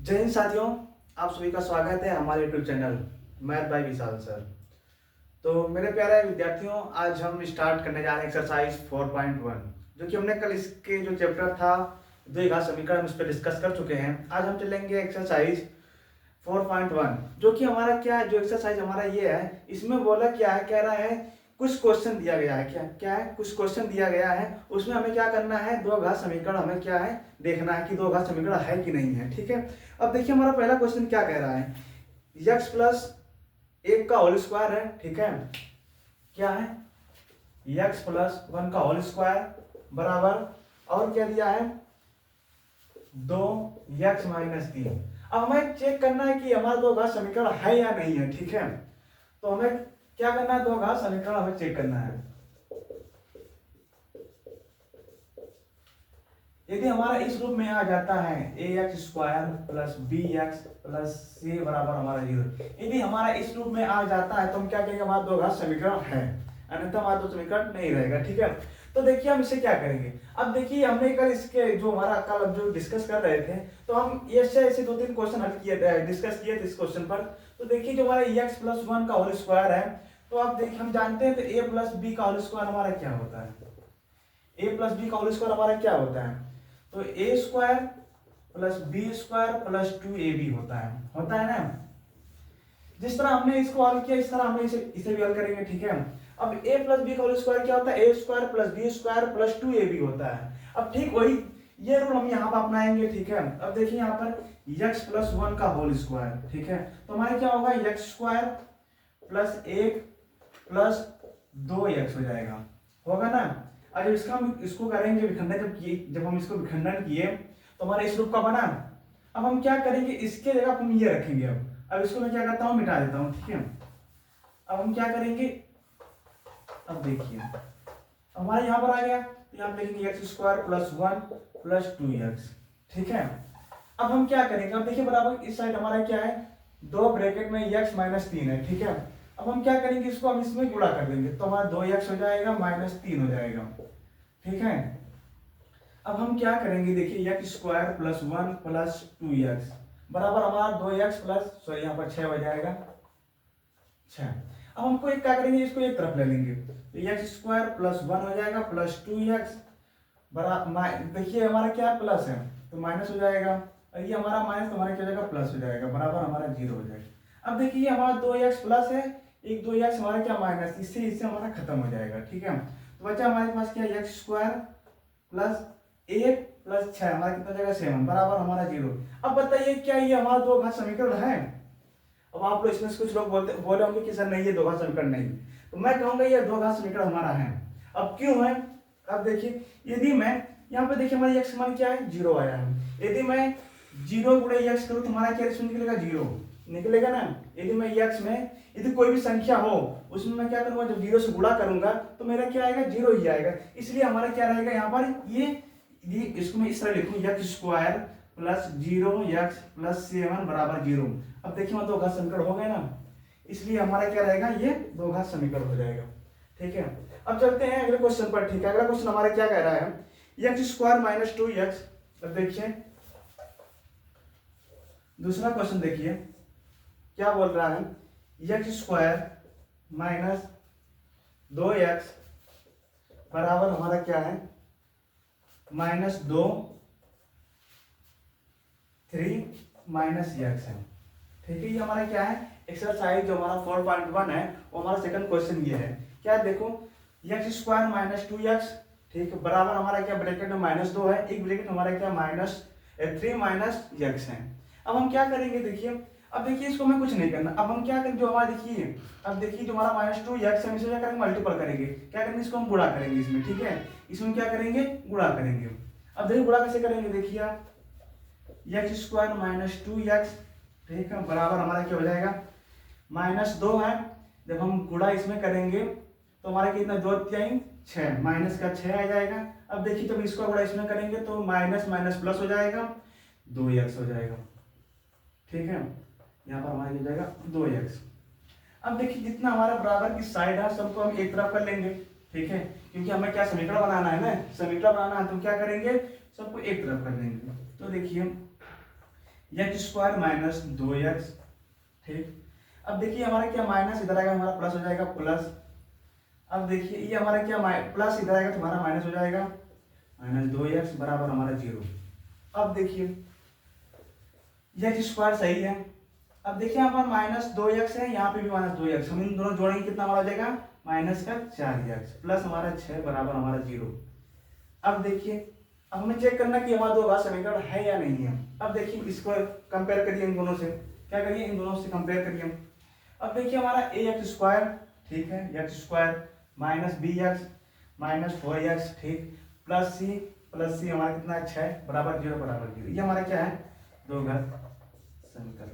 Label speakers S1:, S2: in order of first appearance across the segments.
S1: जय हिंद साथियों, आप सभी का स्वागत है हमारे यूट्यूब चैनल मैथ बाय विशाल सर। तो मेरे प्यारे विद्यार्थियों, आज हम स्टार्ट करने जा रहे हैं एक्सरसाइज 4.1, जो कि हमने कल इसके जो चैप्टर था द्विघात समीकरण उस पर डिस्कस कर चुके हैं। आज हम चलेंगे एक्सरसाइज 4.1, जो कि हमारा क्या है, जो एक्सरसाइज हमारा ये है, इसमें बोला क्या है, कह रहा है कुछ क्वेश्चन दिया गया है। क्या क्या है, कुछ क्वेश्चन दिया गया है, उसमें हमें क्या करना है, दो घात समीकरण हमें क्या है देखना है कि दो घात समीकरण है कि नहीं है। ठीक है, अब देखिए हमारा पहला क्वेश्चन क्या कह रहा है, x प्लस 1 का होल स्क्वायर है। ठीक है, क्या है, x प्लस 1 का होल स्क्वायर बराबर, और क्या दिया है, 2x माइनस 3। अब हमें चेक करना है कि हमारा दो घात समीकरण है या नहीं है। ठीक है, तो हमें क्या करना है, दो घात समीकरण हमें चेक करना है। यदि हमारा इस रूप में आ जाता है ax square plus bx plus c बराबर हमारा 0, यदि हमारा इस रूप में आ जाता है तो हम क्या कहेंगे, हमारा दो घात समीकरण है, अन्यथा हमारा दो समीकरण नहीं रहेगा। ठीक है, तो देखिए हम इसे क्या करेंगे। अब देखिए हमने कल इसके जो हमारा कल जो डिस्कस कर रहे थे, तो हम ऐसे दो तीन क्वेश्चन हल किए थे, डिस्कस किए थे इस क्वेश्चन पर। तो देखिए जो हमारा x प्लस 1 का होल स्क्वायर है, तो अब देखिए हम जानते हैं तो a प्लस b का होल स्क्वायर हमारा क्या होता है, a प्लस b का होल स्क्वायर हमारा क्या होता है, तो A square plus B square plus 2ab होता है ना। जिस तरह हमने इसको हल किया इस तरह हमने इसे भी हल करेंगे। ठीक है, अब a प्लस बी का होल स्क्वायर क्या होता है, A square plus B square plus 2ab होता है। अब ठीक वही ये रूल हम यहाँ पर अपनाएंगे। ठीक है, अब देखिए यहाँ पर x प्लस 1 का होल स्क्वायर, ठीक है, तो हमारे क्या होगा, x square plus 1 plus 2x हो जाएगा, होगा ना। अब इसका हम इसको करेंगे विखंडन, जब हम इसको विखंडन किए तो हमारा इस रूप का बना। अब हम क्या करेंगे, इसके जगह हम ये रखेंगे। अब इसको मैं क्या करता हूँ, मिटा देता हूँ। ठीक है, अब हम क्या करेंगे, अब देखिए हमारे यहाँ पर आ गया, तो यहाँ पे लिखेंगे x square plus 1 plus 2x। ठीक है, अब हम क्या करेंगे, अब देखिए बराबर इस साइड हमारा क्या है, दो ब्रैकेट में x माइनस 3 है। ठीक है, अब हम क्या करेंगे, इसको हम इसमें गुणा कर देंगे, तो हमारा 2x हो जाएगा माइनस 3 हो जाएगा। ठीक है, अब हम क्या करेंगे, देखिए x square plus 1 plus 2x बराबर हमारा 2x प्लस सॉरी यहाँ पर 6 हो जाएगा 6। अब हमको एक क्या करेंगे, इसको एक तरफ ले लेंगे, तो x स्क्वायर प्लस 1 हो जाएगा प्लस 2x बराबर, देखिए हमारा क्या प्लस है तो माइनस हो जाएगा, और ये हमारा माइनस तो हमारा क्या हो जाएगा, प्लस हो जाएगा, बराबर हमारा 0 हो जाएगा। अब देखिए हमारा 2x प्लस है, एक 2x हमारा क्या माइनस, इससे हमारा खत्म हो जाएगा। ठीक है, तो बचा हमारे पास क्या, x स्क्वायर प्लस 1 प्लस 6 हमारा कितना जाएगा 7 बराबर हमारा 0। अब बताइए क्या ये हमारा दो घात समीकरण है। अब आप लोग इसमें से कुछ लोग बोले होंगे कि सर नहीं ये दो घात समीकरण नहीं, तो मैं कहूंगा ये दो घात समीकरण हमारा है। अब क्यों है, अब देखिए यदि मैं यहाँ पे देखिए हमारी x मान क्या है, 0 आया है, यदि मैं 0 गुणे x करूँ तो हमारा क्या रिश्ता निकलेगा, 0 निकलेगा ना। यदि मैं x में यदि कोई भी संख्या हो उसमें मैं क्या करूंगा, जब 0 से गुणा करूंगा तो मेरा क्या आएगा, 0 ही आएगा। इसलिए हमारा क्या रहेगा यहाँ पर, ये इसको मैं इस तरह लिखूं, x square plus 0x plus 7 बराबर 0। अब देखिए दो घात समीकरण हो गए ना, इसलिए हमारा क्या रहेगा, ये दो घात समीकरण हो जाएगा। ठीक है, अब चलते हैं अगले क्वेश्चन पर। ठीक है, अगला क्वेश्चन हमारा क्या कह रहा है, x स्क्वायर माइनस 2x। अब देखिए दूसरा क्वेश्चन देखिए क्या बोल रहा है, x स्क्वायर माइनस 2x बराबर हमारा क्या है, माइनस 2 3 माइनस x है। ठीक है, ये हमारा क्या है, एक्सरसाइज जो हमारा 4.1 है वो हमारा सेकंड क्वेश्चन ये है। क्या देखो, x स्क्वायर माइनस 2x, ठीक है, बराबर हमारा क्या, ब्रैकेट में माइनस 2 है, एक ब्रैकेट हमारा क्या माइनस 3 माइनस x है। अब हम क्या करेंगे, देखिए अब देखिए इसको हमें कुछ नहीं करना, अब हम क्या करेंगे, जो हमारा देखिए अब देखिए जो हमारा माइनस 2x हम इसे क्या करेंगे, मल्टीपल करेंगे, क्या करेंगे, इसको हम गुणा करेंगे इसमें। ठीक है, इसमें क्या करेंगे, गुणा करेंगे। अब देखिए गुणा कैसे करेंगे, देखिए x स्क्वायर माइनस 2x, ठीक है, बराबर हमारा क्या हो जाएगा, माइनस 2 है, जब हम गुणा इसमें करेंगे तो हमारा कितना, 2 3 6 माइनस का 6 आ जाएगा। अब देखिए जब इसका गुणा इसमें करेंगे तो माइनस माइनस प्लस हो जाएगा, 2x हो जाएगा। ठीक है, यहाँ पर हमारा हो जाएगा 2x। अब देखिए जितना हमारा बराबर की साइड है सबको हम एक तरफ कर लेंगे। ठीक है, क्योंकि हमें क्या समीकरण बनाना है ना, समीकरण बनाना है तो क्या करेंगे, सबको एक तरफ कर लेंगे। तो देखिए एक्स स्क्वायर माइनस 2x। ठीक, अब देखिए हमारा क्या माइनस इधर आएगा, हमारा प्लस हो जाएगा प्लस। अब देखिए ये हमारा क्या प्लस इधर आएगा तो हमारा माइनस हो जाएगा, माइनस 2x बराबर हमारा 0। अब देखिए एक्स स्क्वायर सही है। अब देखिए यहाँ पर माइनस 2x है, यहाँ पे भी माइनस 2x, हम इन दोनों जोड़ेंगे कितना हमारा हो जाएगा, माइनस का 4x प्लस हमारा 6 बराबर हमारा 0। अब देखिए अब हमें चेक करना कि हमारा दो घात समीकरण है या नहीं है। अब देखिए इसको कंपेयर करिए इन दोनों से, क्या करिए इन दोनों से कंपेयर करिए। अब देखिए हमारा ए एक्स स्क्वायर, ठीक है, x square minus b x minus 4x, ठीक, प्लस सी हमारा कितना है 6 बराबर 0 बराबर 0। ये हमारा क्या है, दो घात समीकरण,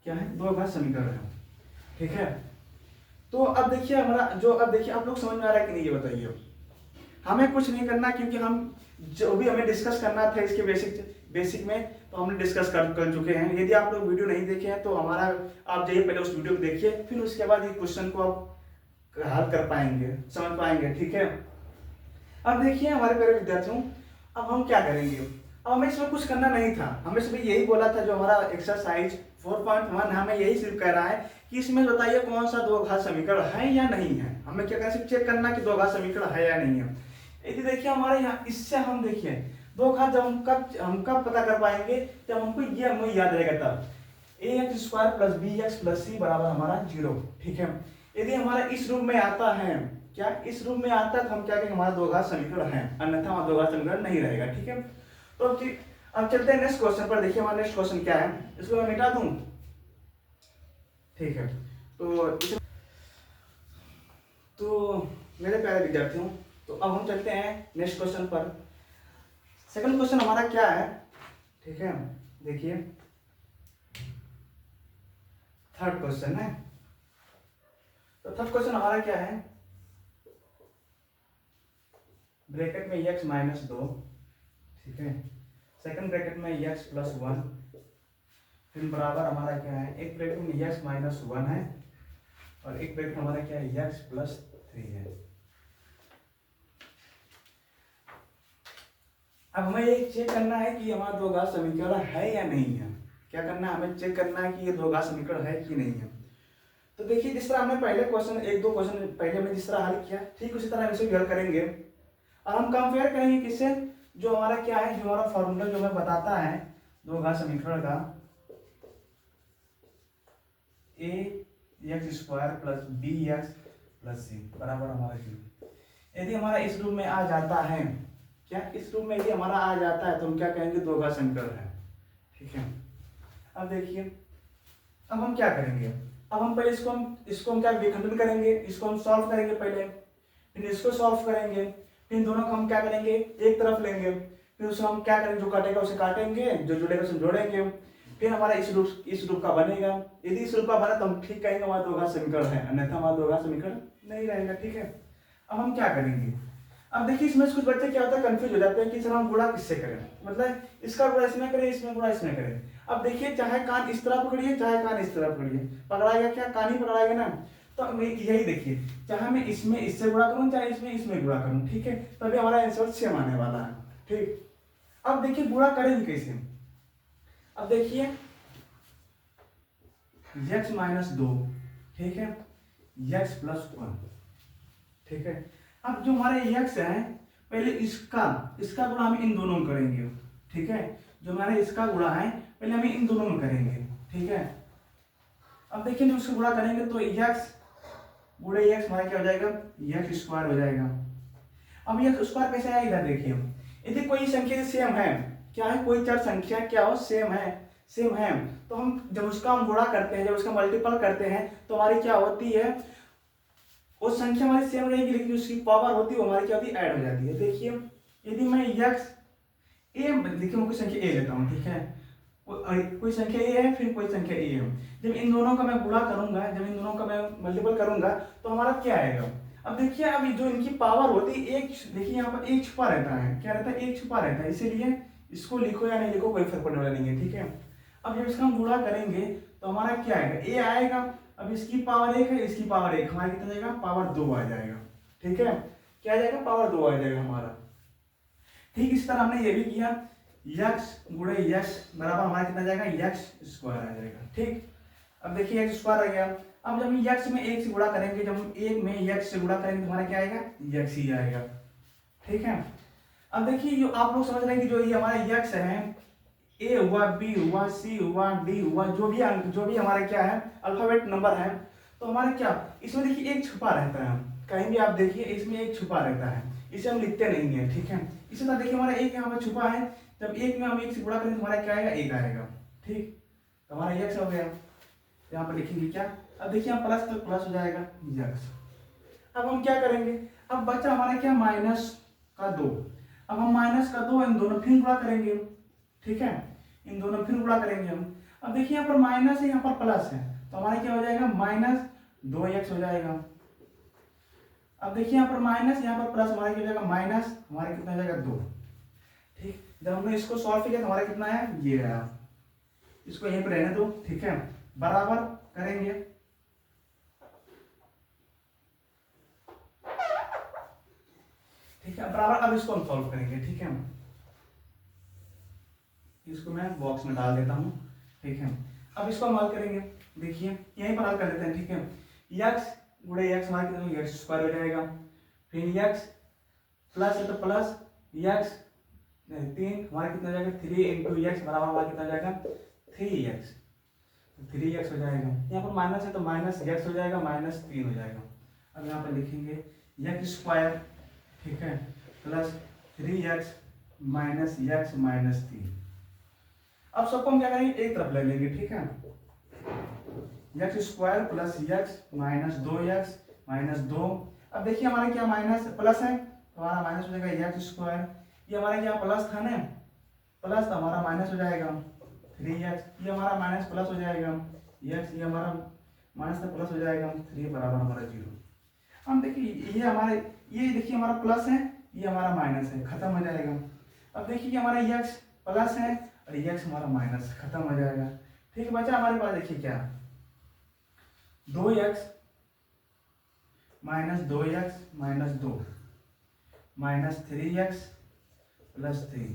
S1: क्या है, दो घात समीकरण है। ठीक है, तो अब देखिए हमारा जो, अब देखिए आप लोग समझ में आ रहा है कि नहीं ये बताइए। हमें कुछ नहीं करना, क्योंकि हम जो भी हमें डिस्कस करना था इसके बेसिक में तो हमने डिस्कस कर चुके हैं। यदि आप लोग वीडियो नहीं देखे हैं तो हमारा आप जाइए पहले उस वीडियो को देखिए, फिर उसके बाद ये क्वेश्चन को आप हल कर पाएंगे, समझ पाएंगे। ठीक है, अब देखिए हमारे प्यारे विद्यार्थियों, अब हम क्या करेंगे। अब हमें इसमें कुछ करना नहीं था, हमें सिर्फ यही बोला था, जो हमारा एक्सरसाइज 4.1 हमें यही सिर्फ कह रहा है कि इसमें बताइए कौन सा दो घात समीकरण है या नहीं है। हमें क्या करना, सिर्फ चेक करना कि दो घात समीकरण है या नहीं है। यदि देखिए हमारे यहाँ इससे हम देखिए दो घात जब हम कब पता कर पाएंगे, जब हमको ये हमें याद रहेगा तब, A X square plus B X plus C बराबर हमारा 0। ठीक है, यदि हमारा इस रूप में आता है, क्या इस रूप में आता है, तो हम क्या कहेंगे हमारा दो घात समीकरण है, अन्यथा हमारा दो घात समीकरण नहीं रहेगा। ठीक है, तो अब चलते हैं नेक्स्ट क्वेश्चन पर। देखिए हमारा नेक्स्ट क्वेश्चन क्या है, इसको मैं मिटा दूं। ठीक है, तो मेरे प्यारे विद्यार्थियों, तो अब हम चलते हैं नेक्स्ट क्वेश्चन पर। सेकंड क्वेश्चन हमारा क्या है, ठीक है, देखिए थर्ड क्वेश्चन है। तो थर्ड क्वेश्चन हमारा क्या है, ब्रैकेट में x माइनस 2, ठीक है, सेकंड ब्रैकेट में x प्लस 1, फिर बराबर हमारा क्या है, एक ब्रैकेट में x माइनस 1 है और एक ब्रैकेट हमारा क्या है, x प्लस 3 है। अब हमें ये चेक करना है कि हमारा दो घात समीकरण है या नहीं है। क्या करना है, हमें चेक करना है कि ये दो घात समीकरण है कि नहीं है। तो देखिए जिस तरह हमने पहले क्वेश्चन, एक दो क्वेश्चन पहले हमने जिस तरह हल किया, ठीक उसी तरह इसे भी हल करेंगे। और हम कंपेयर करेंगे किससे, जो हमारा क्या है, जो हमारा फॉर्मूला जो हमें बताता है दो घात समीकरण का, A X square plus B X plus C बराबर हमारा 0। यदि हमारा इस रूप में आ जाता है, क्या इस रूप में यदि हमारा आ जाता है तो हम क्या कहेंगे, दो घात समीकरण है। ठीक है, अब देखिए अब हम क्या करेंगे, अब हम पहले इसको हम क्या विखंडन करेंगे, इसको हम सॉल्व करेंगे पहले, फिर इसको सॉल्व करेंगे, फिर दोनों को हम क्या करेंगे, एक तरफ लेंगे, फिर उसको हम क्या करेंगे, जो काटेगा उसे काटेंगे, जो जुड़ेगा उसे जोड़ेंगे, फिर हमारा इस रूप का बनेगा। यदि इस रूप का बना तो हम ठीक कहेंगे हमारा दो घात समीकरण है, अन्यथा हमारा दो घात समीकरण नहीं रहेगा। ठीक है, अब हम क्या करेंगे, अब देखिए इसमें कुछ बच्चे क्या होता है, कंफ्यूज हो जाते हैं कि सर हम गुणा किससे करें, मतलब इसका गुणा इसमें करें, इसमें गुणा इसमें करें। अब देखिए चाहे कान इस तरह पकड़िए चाहे कान इस तरह पकड़िए, पकड़ाएगा क्या, कान ही पकड़ाएगा ना। तो मैं यही देखिए, चाहे मैं इसमें इससे गुणा करूं चाहे इसमें इसमें गुणा करूं, ठीक है, तभी हमारा आंसर सेम आने वाला है। ठीक, अब देखिए गुणा करेंगे कैसे। अब देखिए x माइनस 2, ठीक है, x प्लस 1, ठीक है। अब जो हमारे x है, पहले इसका गुणा हम इन दोनों में करेंगे। ठीक है, जो हमारे इसका गुणा है पहले हम इन दोनों में करेंगे। ठीक है, अब देखिए जब उसको गुणा करेंगे तो x गुणे x हमारा क्या हो जाएगा, x स्क्वायर हो जाएगा। अब x स्क्वायर कैसे आएगा, देखिए यदि कोई संख्या सेम है, क्या है, कोई चार संख्या क्या हो, सेम है, तो हम जब उसका हम गुणा करते हैं, जब उसका मल्टीपल करते हैं तो हमारी क्या होती है, वो संख्या हमारी सेम रहेगी लेकिन उसकी पावर होती है वो हमारी क्या होती है, ऐड हो जाती है। देखिए यदि मैं x ए, देखिए मैं कोई संख्या a लेता हूँ, ठीक है, कोई संख्या a है फिर कोई संख्या a है, जब इन दोनों का मैं गुणा करूंगा, जब इन दोनों का मैं मल्टीपल करूंगा तो हमारा क्या आएगा। अब देखिए अब जो इनकी पावर होती है एक, देखिए यहाँ पर एक छुपा रहता है, क्या रहता है, एक छुपा रहता है, इसीलिए इसको लिखो या नहीं लिखो कोई फर्क पड़ने वाला नहीं है। ठीक है, अब जब इसका हम गुणा करेंगे तो हमारा क्या आएगा, a आएगा, अब इसकी पावर 1 है, इसकी पावर 1, हमारा कितना जाएगा, पावर 2 आ जाएगा। ठीक है, क्या आ जाएगा, पावर 2 आ जाएगा हमारा। ठीक इस तरह हमने ये भी किया, यक्स गुणे यक्स बराबर हमारा कितना जाएगा, यक्स स्क्वायर आ जाएगा। ठीक, अब देखिए एक्स स्क्वायर आ गया। अब जब हम यक्स में एक से गुणा करेंगे, जब हम एक में यक्स से गुणा करेंगे तो हमारा क्या आएगा, यक्स ही आएगा। ठीक है, अब देखिए जो आप लोग समझ रहे हैं कि जो ये हमारा यक्स है, ए हुआ, बी हुआ, सी हुआ, डी हुआ, जो भी हमारा क्या है अल्फाबेट नंबर है, तो हमारा क्या इसमें देखिए एक छुपा रहता है। कहीं भी आप देखिए इसमें एक छुपा रहता है, इसे हम लिखते नहीं है। ठीक है, इसी तरह देखिए हमारा एक यहाँ पर छुपा है, जब एक में हम एक से गुणा करेंगे तो हमारा क्या आएगा, एक आएगा। ठीक, तो हमारा यक्स हो गया। यहाँ पर लिखेंगे क्या, अब देखिए हम प्लस तो प्लस हो जाएगा यक्स। अब हम क्या करेंगे, अब बचा हमारा क्या, माइनस का 2। अब हम माइनस का 2 इन दोनों फिर गुणा करेंगे। ठीक है, इन दोनों फिर गुणा करेंगे हम। अब देखिए यहाँ पर माइनस है, यहाँ पर प्लस है, तो हमारा क्या हो जाएगा, माइनस 2x हो जाएगा। अब देखिए यहाँ पर माइनस, यहाँ पर प्लस, हमारा क्या हो जाएगा, माइनस, हमारा कितना हो जाएगा 2। ठीक, जब हमने इसको सॉल्व किया तो हमारा कितना है, ये है। इसको यहीं पर रहने दो। ठीक है, बराबर करेंगे। ठीक है, बराबर। अब इसको हम सॉल्व करेंगे। ठीक है, इसको मैं बॉक्स में डाल देता हूं। ठीक है, अब इसको हम हल करेंगे। देखिए यहीं पर हल कर लेते हैं। ठीक है, यक्स गुणे यक्स हमारा कितना, यक्स स्क्वायर हो जाएगा। फिर यक्स प्लस है तो प्लस यक्स 3, हमारा कितना हो जाएगा, 3 इंटू यक्स बराबर हमारा कितना हो जाएगा, 3x। 3x हो जाएगा। यहाँ पर माइनस है तो माइनस यक्स हो जाएगा, माइनस 3 हो जाएगा। अब यहाँ पर लिखेंगे यक्स स्क्वायर, ठीक है, plus 3x minus x minus 3। अब सबको हम क्या करेंगे, एक तरफ ले लेंगे। ठीक है, x square plus x minus 2x minus 2। अब देखिए हमारा क्या माइनस प्लस है तो हमारा माइनस हो जाएगा यक्स स्क्वायर। ये हमारा क्या प्लस था ना, प्लस तो हमारा माइनस हो जाएगा 3x। ये हमारा माइनस प्लस हो जाएगा यक्स, ये हमारा माइनस था प्लस हो जाएगा 3 बराबर हमारा 0। हम देखिए ये हमारे, ये देखिए हमारा प्लस है, ये हमारा माइनस है, खत्म हो जाएगा। अब देखिए कि हमारा यक्स प्लस है और यक्स हमारा माइनस, खत्म हो जाएगा। ठीक है, बचा हमारे पास देखिए क्या, 2x minus 2x minus 2 minus 3x plus 3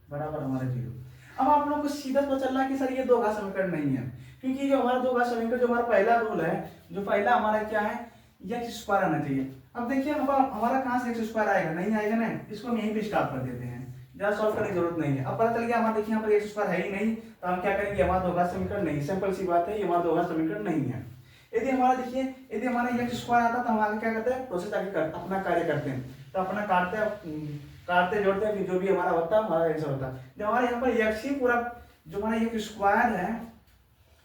S1: बराबर हमारा 0। अब आप लोग को सीधा पता चल रहा है कि सर ये दो घात समीकरण नहीं है, क्योंकि जो हमारा दो घात समीकरण, जो हमारा पहला रूल है, जो पहला हमारा क्या है, एक्स स्क्वायर आना चाहिए। अब देखिए हमारा कहाँ से एक्स स्क्वायर आएगा, नहीं आएगा ना, इसको हम यहीं पे स्टॉप कर देते हैं, ज्यादा सॉल्व करने की जरूरत नहीं है। अब पता चल गया हमारा, देखिए यहाँ पर एक्स स्क्वायर है ही नहीं, तो हम क्या करेंगे, हमारा दो घात समीकरण नहीं, सिंपल सी बात है, ये हमारा दो घात समीकरण नहीं है। यदि हमारा देखिए, यदि हमारा एक्स स्क्वायर आता तो हम आगे क्या करते हैं, प्रोसेस आगे अपना कार्य करते हैं, तो अपना काटते जोड़ते हैं, जो भी हमारा होता है हमारा आंसर होता है। जब हमारे यहाँ पर एक्स ही पूरा, जो हमारा एक स्क्वायर है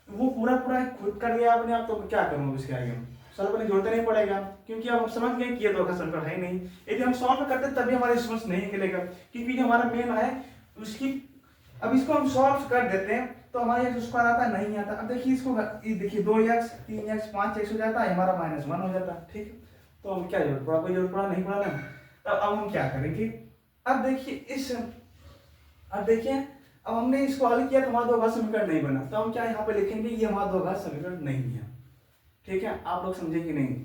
S1: वो पूरा पूरा खुद कर लिया आपने, आप तो क्या करूँगा इसके आगे, सॉल्व करने जोड़ते नहीं पड़ेगा, क्योंकि अब हम समझ गए कि ये दो का समीकरण है नहीं। यदि हम सॉल्व करते तभी हमारा रिस्पॉन्स नहीं मिलेगा, क्योंकि जो हमारा मेन है उसकी, अब इसको हम सॉल्व कर देते हैं तो हमारा एक्स स्क्वायर आता नहीं आता। अब देखिए इसको, देखिए 2x 3x 5x हो जाता है, हमारा -1 हो जाता है। ठीक है, तो हम क्या जरूरत पड़ा, कोई जरूरत पड़ा नहीं पड़ा ना। तब अब हम क्या करेंगे, अब देखिए अब हमने इसको हल किया तो हमारा दो घात समीकरण नहीं बना, तो हम क्या यहाँ पे लिखेंगे, ये हमारा दो घात समीकरण नहीं है। ठीक है, आप लोग समझे कि नहीं।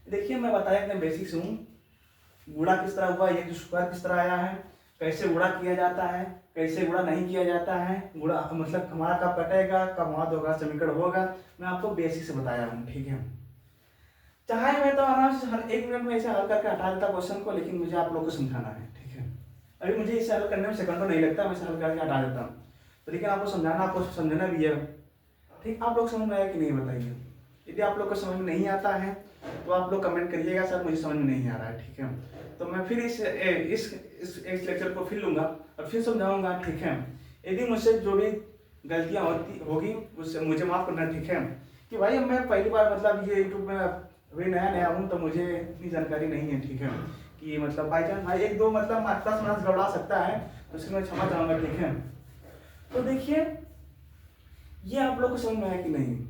S1: देखिए मैं बताया एकदम बेसिक से हूँ, गुणा किस तरह हुआ, ये स्क्वायर किस तरह आया है, कैसे गुणा किया जाता है, कैसे गुणा नहीं किया जाता है, गुणा मतलब हमारा कब कटेगा, कब हमारा दो घात समीकरण होगा, मैं आपको बेसिक से बताया हूँ। ठीक है, चाहे मैं तो आराम से हर 1 मिनट में ऐसे हल करके हटा देता क्वेश्चन को, लेकिन मुझे आप लोग को समझाना है। ठीक है, अभी मुझे इसे हल करने में सेकंड नहीं लगता, मैं इसे हल करके हटा देता हूँ, तो लेकिन आपको समझाना, आपको समझना भी है। ठीक, आप लोग समझ में आया कि नहीं बताइए। यदि आप लोग को समझ में नहीं आता है तो आप लोग कमेंट करिएगा, सर मुझे समझ में नहीं आ रहा है। ठीक है, तो मैं फिर इस लेक्चर को फिर लूंगा और फिर समझाऊंगा। ठीक है, यदि मुझसे जो भी गलतियां होगी उससे मुझे माफ करना। ठीक है, कि भाई मैं पहली बार मतलब ये यूट्यूब में अभी नया हूँ तो मुझे इतनी जानकारी नहीं है। ठीक है, कि मतलब बाई चांस भाई 1-2 मतलब मात्रा समझ गड़बड़ा सकता है, तो उसके मैं क्षमा चाहूंगा। ठीक है, तो देखिए ये आप लोग को समझ में आया कि नहीं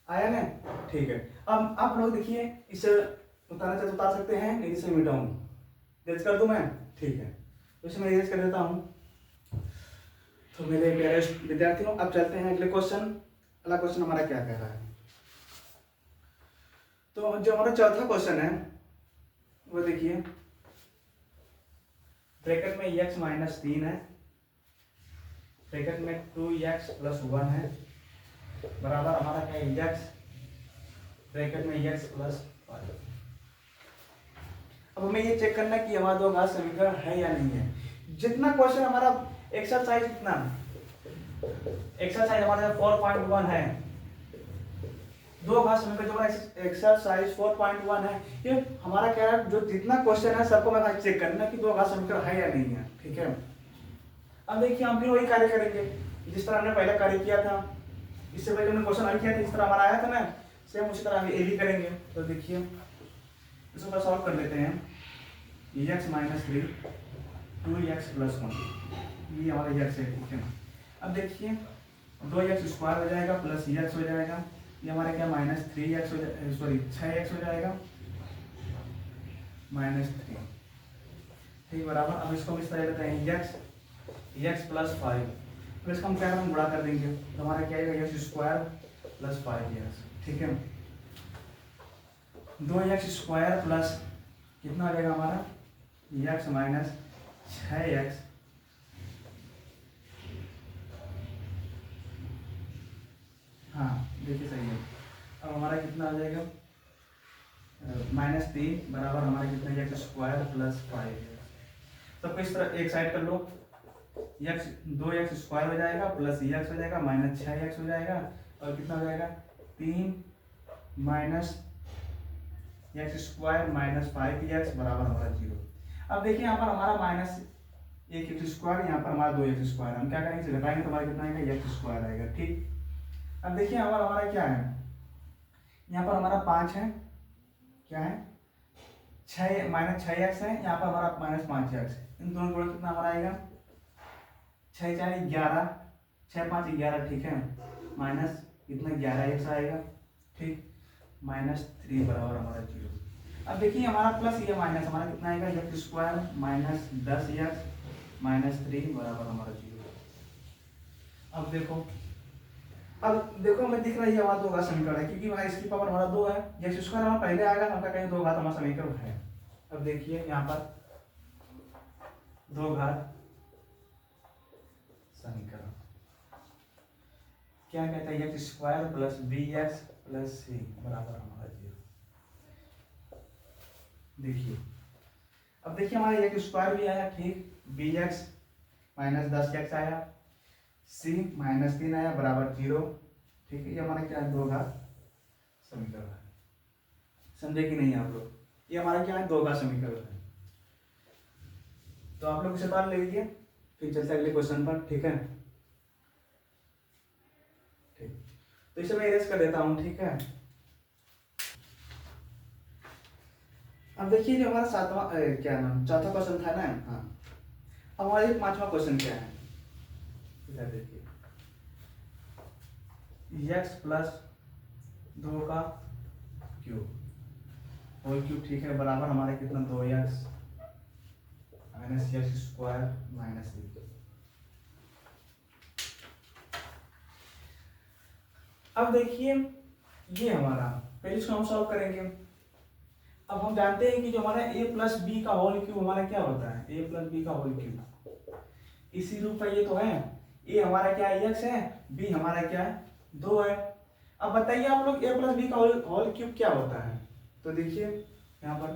S1: आया ना। ठीक है, अब आप लोग देखिए, इसे उतारना चाहे तो उतार सकते हैं, नहीं इसे मिटाऊं, जज कर दूं मैं। ठीक है, तो इसे मैं जज कर देता हूं। तो मेरे प्यारे विद्यार्थियों, अब चलते हैं अगले क्वेश्चन। अगला क्वेश्चन हमारा क्या कह रहा है, तो जो हमारा चौथा क्वेश्चन है वो देखिए, ब्रैकेट में x माइनस 3 है, ब्रैकेट में 2x प्लस 1 है, बराबर हमारा क्या है x, ब्रैकेट में x प्लस 5। अब हमें ये चेक करना है कि हमारा दो घात समीकरण है या नहीं है। जितना क्वेश्चन हमारा एक्सरसाइज कितना, एक्सरसाइज हमारा 4.1 है, दो घात समीकरण जो हमारा एक्सरसाइज 4.1 है, ये हमारा क्या है, जो जितना क्वेश्चन है सबको मैं चेक करना कि दो घात समीकरण है या नहीं है। ठीक है, अब देखिए हम भी वही कार्य करेंगे जिस तरह हमने पहले कार्य किया था, इससे पहले हमने क्वेश्चन हल किया था, इस तरह हमारा आया था ना, सेम उसी तरह हम ये भी करेंगे। तो देखिए इसको सॉल्व कर लेते हैं। x माइनस 3 2x प्लस 1, ये हमारा x है। ठीक है, अब देखिए 2x स्क्वायर हो जाएगा प्लस x हो जाएगा, ये हमारा क्या माइनस 3x हो जाएगा, सॉरी 6x हो जाएगा माइनस 3। ठीक बराबर, अब इसको हम इस तरह लेते हैं x प्लस 5, फिर इसको हम क्या हम गुणा कर देंगे तो हमारा क्या आएगा x स्क्वायर प्लस 5x। ठीक है, 2x स्क्वायर प्लस कितना आ जाएगा हमारा x माइनस 6x हाँ देखिए सही है। अब हमारा कितना आ जाएगा माइनस 3 बराबर हमारा कितना x स्क्वायर प्लस 5। तो इस तरह एक साइड कर लो, x 2x स्क्वायर हो जाएगा प्लस x हो जाएगा माइनस 6x हो जाएगा, और कितना हो जाएगा 3 minus x square minus 5x बराबर हमारा 0। अब देखिए यहाँ पर हमारा माइनस 1x स्क्वायर, यहाँ पर हमारा 2x स्क्वायर, हम क्या करेंगे घटाएंगे तो हमारा कितना आएगा x स्क्वायर आएगा। ठीक, अब देखिए यहाँ पर हमारा क्या है, यहाँ पर हमारा 5 है, क्या है 6 माइनस 6x है, यहाँ पर हमारा माइनस 5x, इन दोनों जोड़ कितना हमारा आएगा 6 4 11, 6 5 11। ठीक है, माइनस कितना 11x आएगा। ठीक, माइनस 3 बराबर हमारा 0। अब देखिए हमारा प्लस ये माइनस हमारा कितना आएगा x square minus 10x minus 3 बराबर हमारा 0। अब देखो हमें दिख रही है हमारा दो घात समीकरण है, क्योंकि हमारा इसकी पावर हमारा 2 है, x स्क्वायर हमारा पहले आएगा, हम क्या कहेंगे दो घात हमारा समीकरण है। अब देखिए यहाँ पर दो घात समीकरण क्या कहता है x square plus bx plus c बराबर हमारा 0। देखिए अब देखिए हमारा x स्क्वायर भी आया, ठीक, bx माइनस 10x आया, c माइनस 3 आया बराबर 0। ठीक है, ये हमारा क्या है दो घात समीकरण है। समझे कि नहीं आप लोग, ये हमारा क्या है दो घात समीकरण है। तो आप लोग इसे पढ़ लीजिए, फिर चलते अगले क्वेश्चन पर। ठीक है, ठीक, तो इसे मैं इरेज कर देता हूं। ठीक है, अब देखिए जो हमारा क्या नाम चौथा क्वेश्चन था ना, हाँ, अब हमारा 5वां क्वेश्चन क्या है, इधर देखिए x प्लस 2 का क्यूब होल क्यूब। ठीक है, बराबर हमारे कितना 2x minus x square minus 3। अब देखिए ये हमारा पहले इसको हम सॉल्व करेंगे। अब हम जानते हैं कि जो हमारा a प्लस बी का होल क्यूब हमारा क्या होता है, a प्लस बी का होल क्यूब, इसी रूप का ये तो है, a हमारा क्या है x है, b हमारा क्या है 2 है। अब बताइए आप लोग a प्लस बी का होल क्यूब क्या होता है। तो देखिए यहाँ पर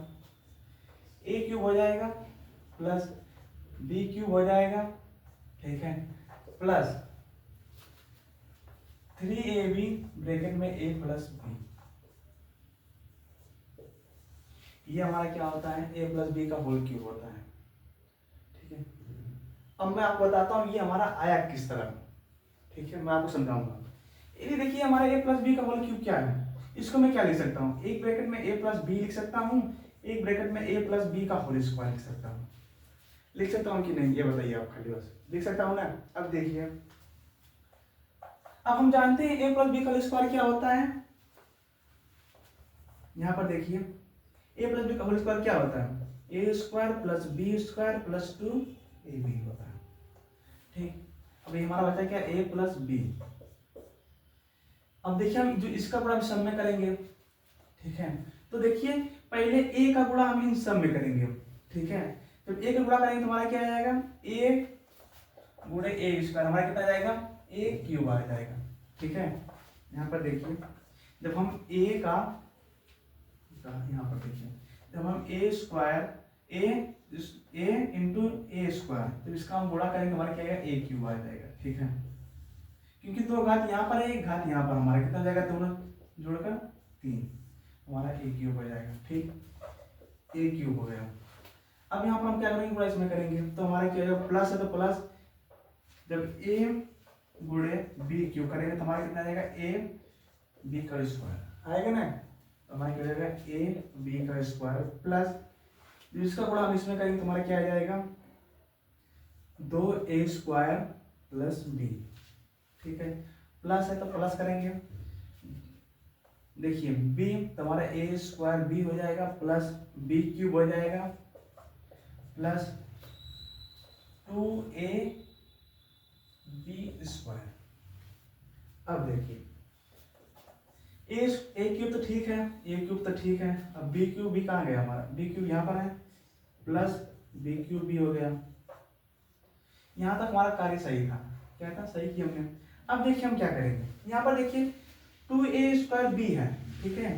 S1: a क्यूब हो जाएगा प्लस b क्यूब हो जाएगा, ठीक है, प्लस 3ab ब्रैकेट में a प्लस b, ये हमारा क्या होता है a प्लस बी का होल क्यूब होता है। ठीक है, अब मैं आपको बताता हूँ ये हमारा आया किस तरह। ठीक है, मैं आपको समझाऊंगा। ये देखिए हमारा a प्लस बी का होल क्यूब क्या है, इसको मैं क्या लिख सकता हूँ, एक ब्रैकेट में a प्लस बी लिख सकता हूँ, एक ब्रैकेट में a प्लस बी का होल स्क्वायर लिख सकता हूँ कि नहीं, ये बताइए आप खाली बस, लिख सकता हूँ ना। अब देखिए अब हम जानते हैं a प्लस बी का होल स्क्वायर क्या होता है, यहाँ पर देखिए a प्लस बी का होल स्क्वायर क्या होता है, a square plus B square plus 2ab होता है। ठीक, अब ये हमारा बचा क्या a प्लस बी। अब देखिए हम जो इसका गुणा सब में करेंगे, ठीक है, तो देखिए पहले a का गुणा हम इन सब में करेंगे। ठीक है, जब ए का गुणा करेंगे तो हमारा क्या आ जाएगा, ए गुणे ए स्क्वायर, हमारा कितना जाएगा, ए क्यूब आ जाएगा। ठीक है, यहाँ पर देखिए जब हम ए का यहाँ पर देखिए जब हम ए स्क्वायर ए इंटू ए स्क्वायर, तो इसका हम गुणा करेंगे हमारा क्या आएगा, ए क्यूब आ जाएगा। ठीक है, क्योंकि दो घात यहाँ पर है, एक घात यहाँ पर, हमारा कितना जाएगा, दोनों जोड़कर 3, हमारा ए क्यूब हो जाएगा। ठीक, ए क्यूब हो गया। अब यहाँ पर हम क्या करेंगे, गुणा इसमें करेंगे तो हमारा क्या होगा, प्लस है तो प्लस, जब ए गुणे बी क्यूब करेंगे तो हमारा कितना आ जाएगा, ए बी का स्क्वायर आएगा ना, तो हमारा क्या हो जाएगा, ए बी का स्क्वायर प्लस जिसका गुणा हम इसमें करेंगे तो हमारा क्या आ जाएगा, 2a स्क्वायर प्लस बी। ठीक है, प्लस है तो प्लस करेंगे, देखिए b तो हमारा ए स्क्वायर बी हो जाएगा प्लस बी क्यूब हो जाएगा प्लस 2a बी स्क्वायर। अब देखिए ए क्यूब तो ठीक है, ए क्यूब तो ठीक है, अब बी क्यूब भी कहाँ गया हमारा, बी क्यूब यहाँ पर है प्लस बी क्यूब भी हो गया। यहाँ तक हमारा कार्य सही था, क्या था, सही किया हमने। अब देखिए हम क्या करेंगे, यहाँ पर देखिए 2a स्क्वायर बी है। ठीक है,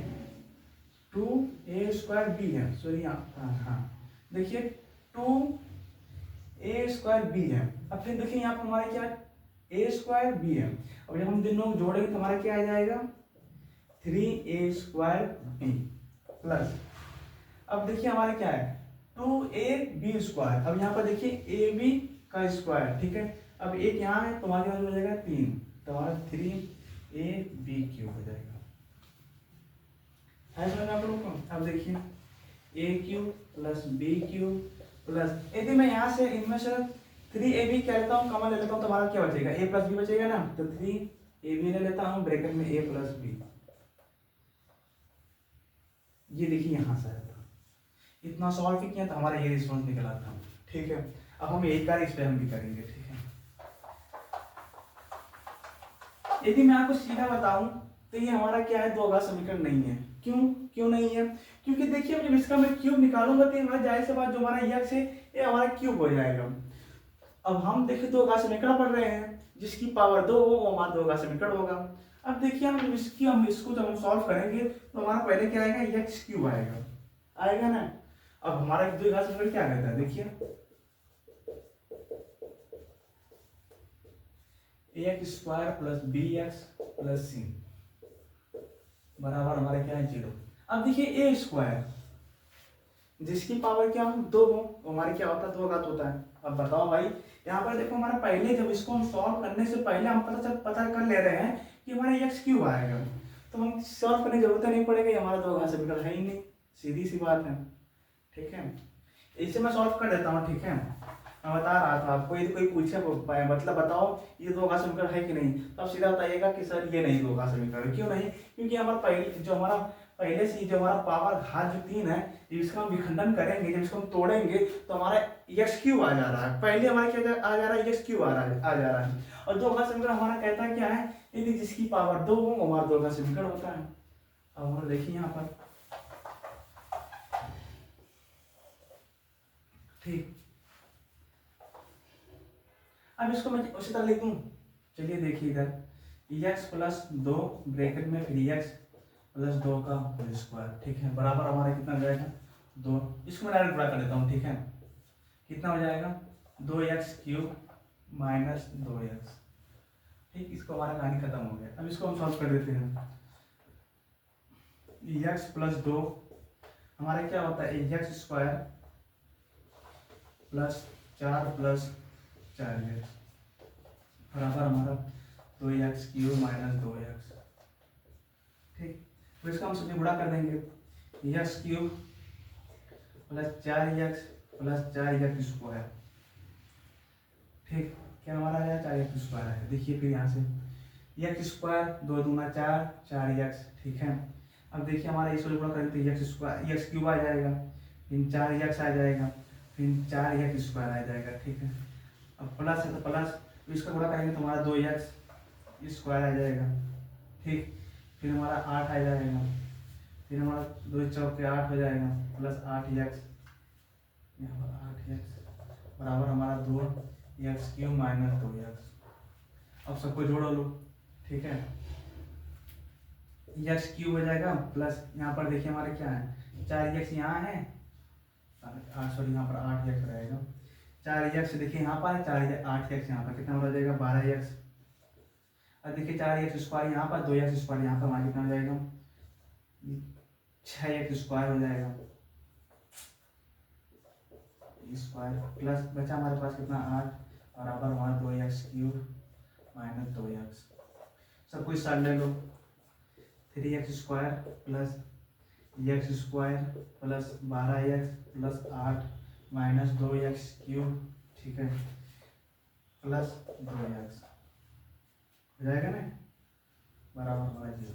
S1: 2a स्क्वायर बी है, सॉरी हाँ देखिए 2a स्क्वायर बी है। अब फिर देखिए यहाँ पर हमारा क्या है, a स्क्वायर बी है। अब जब हम दोनों जोड़ेंगे तो हमारा क्या आ जाएगा, 3a स्क्वायर बी प्लस, अब देखिए हमारा क्या है, 2ab स्क्वायर। अब यहाँ पर देखिए ab का स्क्वायर। ठीक है, अब एक यहाँ है तो हमारे हो जाएगा 3, तो हमारा 3ab क्यूब हो जाएगा। है समझ में आप लोगों को। अब देखिए a cube plus b cube plus, यदि मैं यहाँ से इनमें से 3ab क्या लेता हूँ, कॉमन ले लेता हूँ तो हमारा क्या बचेगा, a प्लस b बचेगा ना, तो 3ab ले लेता हूँ ब्रैकेट में a प्लस b। ये देखिए यहाँ से आता, इतना सॉल्व किया तो हमारा ये रिस्पॉन्स निकला था। ठीक है, अब हम यही कार्य इस पे हम भी करेंगे। ठीक है, यदि मैं आपको सीधा बताऊं तो ये हमारा क्या है, दो घात समीकरण नहीं है। क्यों नहीं है, क्योंकि देखिए जब इसका मैं क्यूब निकालूंगा तो हमारा जाहिर सी बात जो हमारा x है ये हमारा क्यूब हो जाएगा। अब हम देखिए दो घात समीकरण पढ़ रहे हैं, जिसकी पावर 2 हो वो हमारा दो घात समीकरण होगा। अब देखिए हम इसको जब हम सॉल्व करेंगे तो हमारा पहले क्या आएगा, x क्यूब आएगा ना। अब हमारा दो घात समीकरण क्या कहता है, देखिए ax square plus bx plus c बराबर हमारे क्या है, 0। अब देखिए a स्क्वायर जिसकी पावर क्या हो, 2 हो, हमारे क्या होता है, 2 घात होता है। अब बताओ भाई, यहाँ पर देखो हमारा पहले जब इसको हम सॉल्व करने से पहले हम पता कर ले रहे हैं कि हमारा x क्यूब आएगा, तो हम सॉल्व करने की जरूरत नहीं पड़ेगी, हमारा दो घात समीकरण है ही नहीं, सीधी सी बात है। ठीक है, इसे मैं सॉल्व कर देता हूँ। ठीक है, मैं बता रहा था आपको, यदि कोई पूछे मतलब बताओ ये दो घात समीकरण है कि नहीं, तो आप सीधा बताइएगा कि सर ये नहीं दो घात समीकरण। क्यों नहीं, क्योंकि हमारा पहले से जो हमारा पावर घात जो 3 है, जब इसका हम विखंडन करेंगे, जब इसको हम तोड़ेंगे तो हमारा x क्यूब आ जा रहा है। पहले हमारा क्या आ जा रहा है, x क्यूब आ जा रहा है। और दो घात समीकरण हमारा कहता क्या है, यदि जिसकी पावर 2 हो हमारा दो घात समीकरण होता है। अब हमारा देखिए यहाँ पर, ठीक, अब इसको मैं उसी तरह लिख दूं, चलिए देखिए इधर x प्लस 2 ब्रैकेट में फिर x प्लस 2 का होल स्क्वायर। ठीक है, बराबर हमारा कितना हो जाएगा, 2। इसको मैं डायरेक्ट गुणा कर देता हूँ। ठीक है, कितना हो जाएगा, 2x क्यूब माइनस 2x। ठीक, इसको हमारा कहानी खत्म हो गया। अब इसको हम सॉल्व कर देते हैं। x प्लस 2 हमारा क्या होता है, x square plus 4 plus 4x बराबर हमारा 2x क्यूब माइनस 2x। ठीक, तो इसका हम सीधे गुणा कर देंगे, x cube plus 4x plus 4x square. ठीक, क्या हमारा आया, 4x स्क्वायर है। देखिए फिर यहाँ से x स्क्वायर 2 दूना 4, 4x। ठीक है, अब देखिए हमारा इस गुणा करेंगे तो x स्क्वायर x क्यूब आ जाएगा, फिर 4x आ जाएगा, फिर 4x स्क्वायर आ जाएगा। ठीक है, अब प्लस है तो प्लस, इसका गुणा करेंगे तो हमारा 2x स्क्वायर आ जाएगा। ठीक, फिर हमारा 8 आ जाएगा, फिर हमारा 2 चौक के 8 हो जाएगा प्लस 8x यहाँ पर 8x बराबर हमारा 2x³ माइनस 2x। अब सबको जोड़ो लो, ठीक है। x³ हो जाएगा प्लस यहाँ पर देखिए हमारे क्या है 4x यहाँ है, सॉरी यहाँ पर 8x रहेगा। 4x देखिए यहाँ पर 8x यहाँ पर कितना हो जाएगा 12x। और देखिए 4x² यहाँ पर 2x² यहाँ पर हमारा कितना हो जाएगा 6x² हो जाएगा स्क्वायर प्लस बचा हमारे पास कितना 8 बराबर हमारा 2x³ माइनस 2x। सब कुछ साथ ले लो 3x² plus x² plus 12x plus 8 minus 2x³, ठीक है, प्लस 2x हो जाएगा ना बराबर हमारा 0।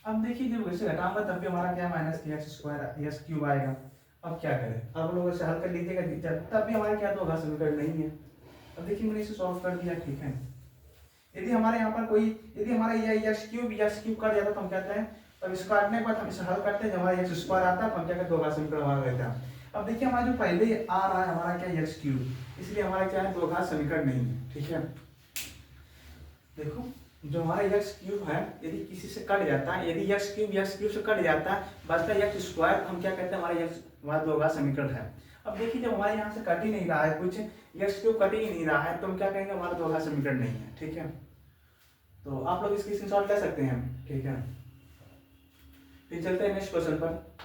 S1: अब देखिए जब वैसे घटाऊंगा तब भी हमारा क्या माइनस x² आएगा। अब क्या करें, अब लोग इसे हल कर लीजिएगा तब भी हमारे क्या तो होगा समीकरण नहीं है। अब देखिए मैंने इसे सॉल्व कर दिया, ठीक है। यदि हमारे यहाँ पर कोई यदि हमारा ये x³ कट जाता तो हम कहते हैं, तब इसको काटने के बाद हम इसे हल करते हैं, जब हमारा x² आता है तो हम क्या कहते हैं 2 घात समीकरण हमारा रहता है। अब देखिए हमारा जो पहले आ रहा है हमारा क्या x³, इसलिए हमारा क्या है 2 घात समीकरण नहीं है, ठीक है। देखो जो हमारा x³ है यदि किसी से कट जाता है, यदि x³ से कट जाता है बचता x², हम क्या कहते हैं हमारा 2 घात समीकरण है। अब देखिए जब हमारे यहाँ से कट ही नहीं रहा है कुछ, x³ कट ही नहीं रहा है तो हम क्या कहेंगे हमारा 2 घात समीकरण नहीं है, ठीक है। तो आप लोग इसकी स्क्रीनशॉट ले सकते हैं, ठीक है। फिर चलते हैं नेक्स्ट क्वेश्चन पर,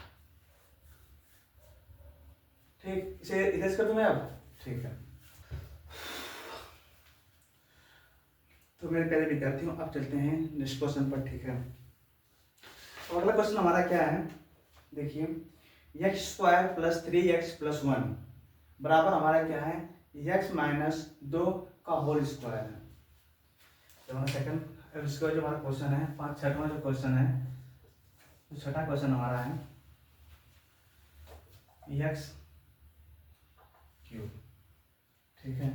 S1: ठीक। इसे इरेज कर दूं मैं अब, ठीक है। तो मेरे प्यारे विद्यार्थियों अब चलते हैं नेक्स्ट क्वेश्चन पर, ठीक है। तो अगला क्वेश्चन हमारा क्या है, देखिए x² प्लस 3x प्लस 1 बराबर हमारा क्या है x माइनस 2 का होल स्क्वायर है। तो हमारा सेकंड इसका जो हमारा क्वेश्चन है 6वां जो क्वेश्चन है, तो 6वां क्वेश्चन हमारा है x³, ठीक है,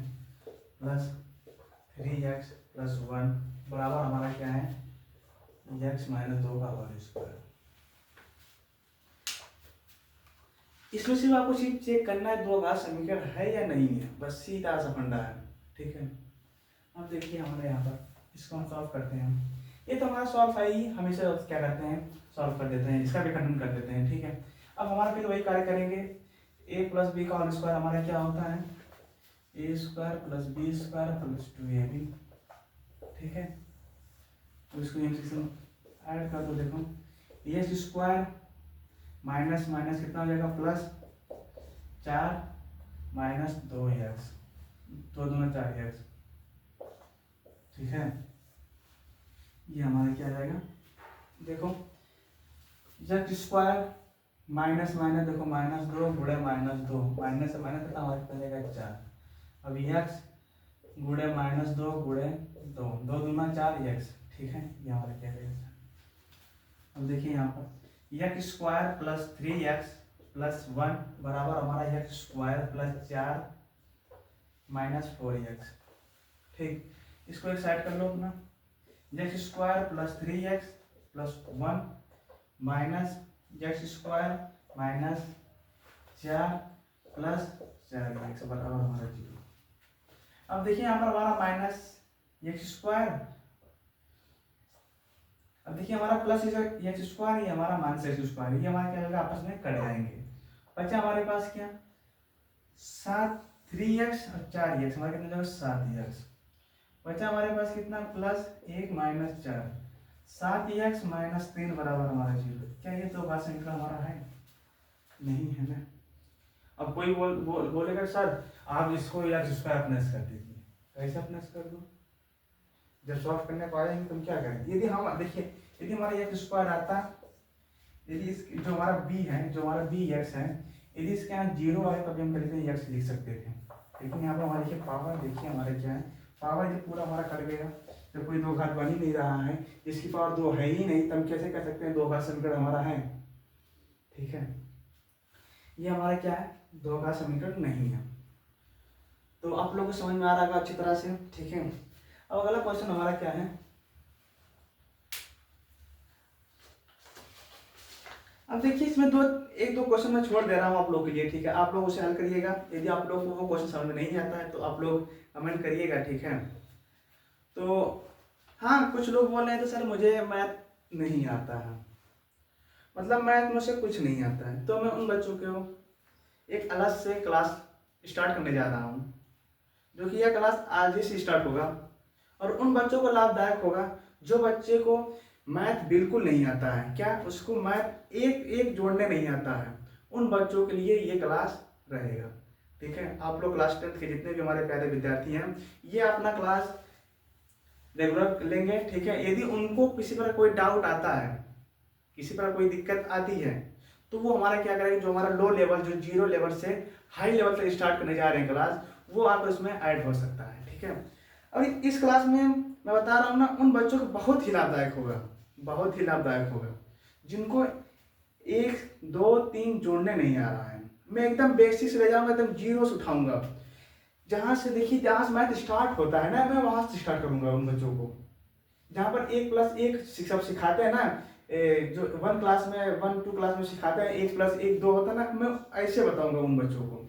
S1: प्लस 3x प्लस 1 बराबर हमारा क्या है x माइनस 2 का होल स्क्वायर। इसमें सिर्फ आपको चेक करना है 2 घात समीकरण है या नहीं है, बस सीधा सा फंडा है, ठीक है। अब देखिए हमारे यहाँ पर इसको हम सॉल्व करते हैं। ये तो हमारा सॉल्व है ही, हम इसे क्या करते हैं सॉल्व कर देते हैं, इसका भी खंडन कर देते हैं, ठीक है। अब हमारा फिर वही कार्य करेंगे, a प्लस बी का होल स्क्वायर हमारा क्या होता है a² plus b² plus 2ab, ठीक है। तो इसको ऐड कर दो, देखो x² माइनस माइनस कितना हो जाएगा प्लस 4 माइनस 2x, 2 दूना 4x, ठीक है। ये हमारा क्या जाएगा, देखो x² माइनस माइनस देखो माइनस 2 गुणे माइनस 2, माइनस से माइनस कितना हमारा कितना जाएगा 4। अब x गुणे माइनस 2 गुणे 2, 2 दूना 4x, ठीक है। ये हमारा क्या जाएगा। अब देखिए यहाँ पर x² प्लस 3x प्लस 1 बराबर हमारा x² प्लस 4 माइनस 4x, ठीक। इसको एक साइड कर लो अपना, x² plus 3x plus 1 minus x² minus 4 plus 4x बराबर हमारा 0। अब देखिए यहाँ पर हमारा माइनस x², अब देखिए हमारा प्लस x², ये हमारा माइनस x², ये हमारा क्या होगा आपस में कट जाएंगे। बचा हमारे पास क्या 3x और 4x, हमारा कितना जाएगा 7x। बचा हमारे पास कितना प्लस 1 माइनस 4, 7x माइनस 3 बराबर हमारा 0। क्या ये तो बात समीकरण हमारा है नहीं है ना। अब कोई बोलेगा सर आप इसको x² अपनेस कर दीजिए, कैसे अपनेस कर दो, जब सॉल्व करने को आएंगे तुम क्या करेंगे। यदि हम देखिए यदि हमारा x² आता, यदि जो हमारा b है, जो हमारा bx है, यदि इसके यहाँ 0 आए तभी हम कहते हैं x लिख सकते थे, लेकिन यहाँ पर हमारे देखिए पावर, देखिए हमारे क्या है पावर, ये पूरा हमारा कट गया। जब कोई 2 घात बन ही नहीं रहा है, इसकी पावर 2 है ही नहीं, तो हम कैसे कह सकते हैं 2 घात समीकरण हमारा है, ठीक है। ये हमारा क्या है 2 घात समीकरण नहीं है। तो आप लोगों को समझ में आ रहा होगा अच्छी तरह से, ठीक है। अब अगला क्वेश्चन हमारा क्या है, अब देखिए इसमें एक दो क्वेश्चन मैं छोड़ दे रहा हूँ आप लोग के लिए, ठीक है। आप लोग उसे हल करिएगा। यदि आप लोग को वो क्वेश्चन समझ में नहीं आता है तो आप लोग कमेंट करिएगा, ठीक है। तो हाँ, कुछ लोग बोल रहे हैं तो सर मुझे मैथ नहीं आता है, मतलब मैथ मुझसे कुछ नहीं आता है, तो मैं उन बच्चों को एक अलग से क्लास स्टार्ट करने जा रहा हूँ, जो कि यह क्लास आज ही से स्टार्ट होगा और उन बच्चों को लाभदायक होगा जो बच्चे को मैथ बिल्कुल नहीं आता है, क्या उसको मैथ एक एक जोड़ने नहीं आता है, उन बच्चों के लिए ये क्लास रहेगा, ठीक है। आप लोग क्लास 10th के जितने भी हमारे प्यारे विद्यार्थी हैं, ये अपना क्लास रेगुलर लेंगे, ठीक है। यदि उनको किसी पर कोई डाउट आता है, किसी पर कोई दिक्कत आती है, तो वो हमारा क्या करेंगे, जो हमारा लो लेवल, जो 0 लेवल से हाई लेवल तक स्टार्ट करने जा रहे हैं क्लास, वो आप उसमें ऐड हो सकता है, ठीक है। और इस क्लास में मैं बता रहा हूँ ना, उन बच्चों को बहुत ही लाभदायक होगा, बहुत ही लाभदायक होगा जिनको 1 2 3 जोड़ने नहीं आ रहा है। मैं एकदम बेसिक से ले जाऊंगा, एकदम जीरो से उठाऊंगा, जहां से देखिए जहां से मैथ स्टार्ट होता है ना, मैं वहां से स्टार्ट करूंगा उन बच्चों को। जहाँ पर 1+1 सब सिखाते हैं ना, जो 1 क्लास में 1 2 क्लास में सिखाते हैं 1+1 2 होता है ना, मैं ऐसे बताऊंगा उन बच्चों को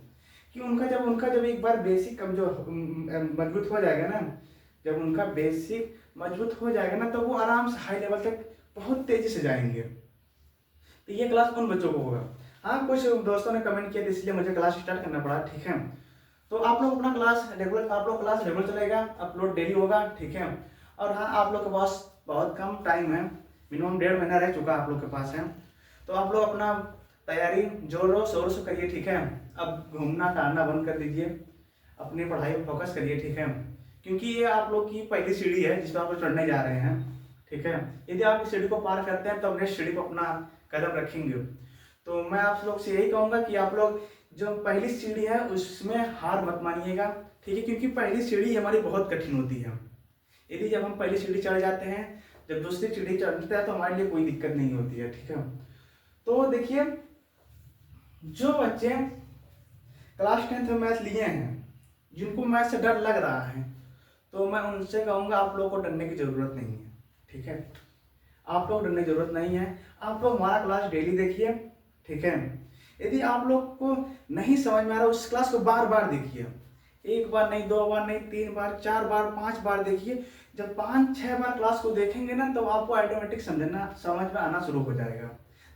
S1: कि उनका जब एक बार बेसिक कमजोर मजबूत हो जाएगा ना, जब उनका बेसिक मजबूत हो जाएगा ना, तो वो आराम से हाई लेवल तक बहुत तेजी से जाएंगे। तो ये क्लास उन बच्चों को होगा। हाँ, कुछ दोस्तों ने कमेंट किया इसलिए मुझे क्लास स्टार्ट करना पड़ा, ठीक है। तो आप लोग अपना क्लास रेगुलर चलेगा, अपलोड डेली होगा, ठीक है। और हाँ, आप लोग के पास बहुत कम टाइम है, मिनिमम 1.5 महीना रह चुका आप लोग के पास है, तो आप लोग अपना तैयारी जोरों शोरों से करिए, ठीक है। अब घूमना टहलना बंद कर दीजिए, अपनी पढ़ाई पर फोकस करिए, ठीक है। क्योंकि ये आप लोग की पहली सीढ़ी है जिस पर आप लोग चढ़ने जा रहे हैं, ठीक है। यदि आप इस सीढ़ी को पार करते हैं तो नेक्स्ट सीढ़ी को अपना कदम रखेंगे। तो मैं आप लोग से यही कहूँगा कि आप लोग जो पहली सीढ़ी है उसमें हार मत मानिएगा, ठीक है। क्योंकि पहली सीढ़ी हमारी बहुत कठिन होती है। यदि जब हम पहली सीढ़ी चढ़ जाते हैं, जब दूसरी सीढ़ी चढ़ते हैं तो हमारे लिए कोई दिक्कत नहीं होती है, ठीक है। तो देखिए, जो बच्चे क्लास 10th में मैथ लिए हैं, जिनको मैथ से डर लग रहा है, तो मैं उनसे कहूँगा आप लोगों को डरने की ज़रूरत नहीं है, ठीक है। आप लोग डरने की ज़रूरत नहीं है, आप लोग हमारा क्लास डेली देखिए, ठीक है। यदि आप लोग को नहीं समझ में आ रहा, उस क्लास को बार बार देखिए, 1 बार नहीं, 2 बार नहीं, 3 बार, 4 बार, 5 बार देखिए। जब 5-6 बार क्लास को देखेंगे ना, तो आपको ऑटोमेटिक समझ में आना शुरू हो जाएगा।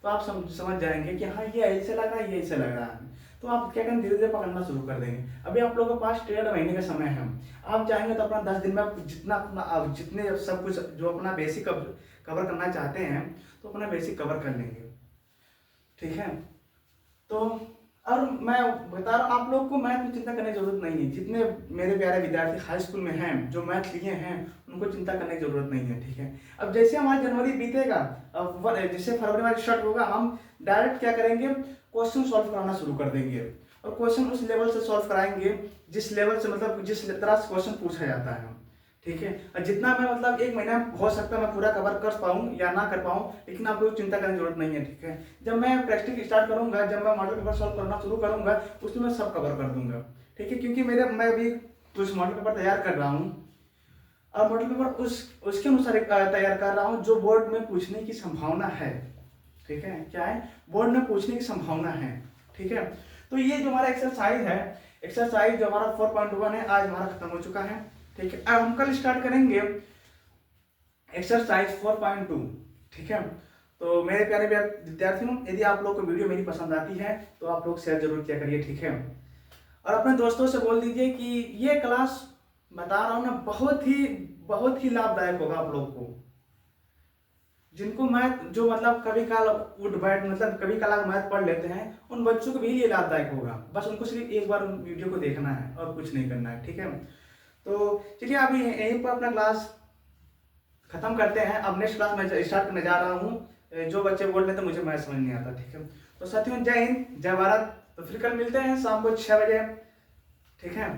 S1: तो आप समझ जाएंगे कि हाँ, ये ऐसे लग रहा है, ये ऐसे लग रहा है। तो आप क्या करें, धीरे धीरे पकड़ना शुरू कर देंगे। अभी आप लोगों के पास 1.5 महीने का समय है, आप चाहेंगे तो अपना 10 दिन में आप जितने सब कुछ जो अपना बेसिक कवर करना चाहते हैं, तो अपना बेसिक कवर कर लेंगे, ठीक है। तो और मैं बता रहा हूँ आप लोग को मैथ में चिंता करने की जरूरत नहीं है। जितने मेरे प्यारे विद्यार्थी हाई स्कूल में हैं, जो मैथ लिए हैं, उनको चिंता करने की जरूरत नहीं है, ठीक है। अब जैसे हमारा जनवरी बीतेगा, अब जैसे फरवरी में स्टार्ट होगा, हम डायरेक्ट क्या करेंगे, क्वेश्चन सॉल्व कराना शुरू कर देंगे। और क्वेश्चन उस लेवल से सॉल्व कराएंगे जिस लेवल से, मतलब जिस तरह से क्वेश्चन पूछा जाता है, ठीक है। और जितना मैं मतलब 1 महीना हो सकता है मैं पूरा कवर कर पाऊँ या ना कर पाऊँ, लेकिन आपको चिंता करने की जरूरत नहीं है, ठीक है। जब मैं प्रैक्टिस स्टार्ट करूंगा, जब मैं मॉडल पेपर सॉल्व करना शुरू करूंगा, उसमें मैं सब कवर कर दूंगा, ठीक है। क्योंकि मैं भी कुछ मॉडल पेपर तैयार कर रहा हूँ, और मॉडल पेपर उसके अनुसार तैयार कर रहा हूँ जो बोर्ड में पूछने की संभावना है, ठीक है। क्या है, बोर्ड में पूछने की संभावना है, ठीक है। तो ये जो हमारा एक्सरसाइज है, एक्सरसाइज जो हमारा 4.1 है, आज हमारा खत्म हो चुका है, ठीक है। अब हम कल स्टार्ट करेंगे एक्सरसाइज 4.2, ठीक है। तो मेरे प्यारे विद्यार्थियों, यदि आप लोग को वीडियो मेरी पसंद आती है तो आप लोग शेयर जरूर किया करिए, ठीक है। और अपने दोस्तों से बोल दीजिए कि ये क्लास बता रहा हूँ ना, बहुत ही लाभदायक होगा आप लोग को। जिनको मैथ जो मतलब कभी काल उठ बैठ मतलब कभी काल मैथ पढ़ लेते हैं, उन बच्चों को भी ये लाभदायक होगा। बस उनको सिर्फ एक बार वीडियो को देखना है और कुछ नहीं करना है, ठीक है। तो चलिए अभी यहीं पर अपना क्लास खत्म करते हैं। अब नेक्स्ट क्लास में स्टार्ट करने जा रहा हूँ। जो बच्चे बोल रहे थे मुझे मैथ समझ नहीं आता, ठीक है। तो साथियों, जय हिंद, जय भारत। तो फिर कल मिलते हैं शाम को 6 बजे, ठीक है।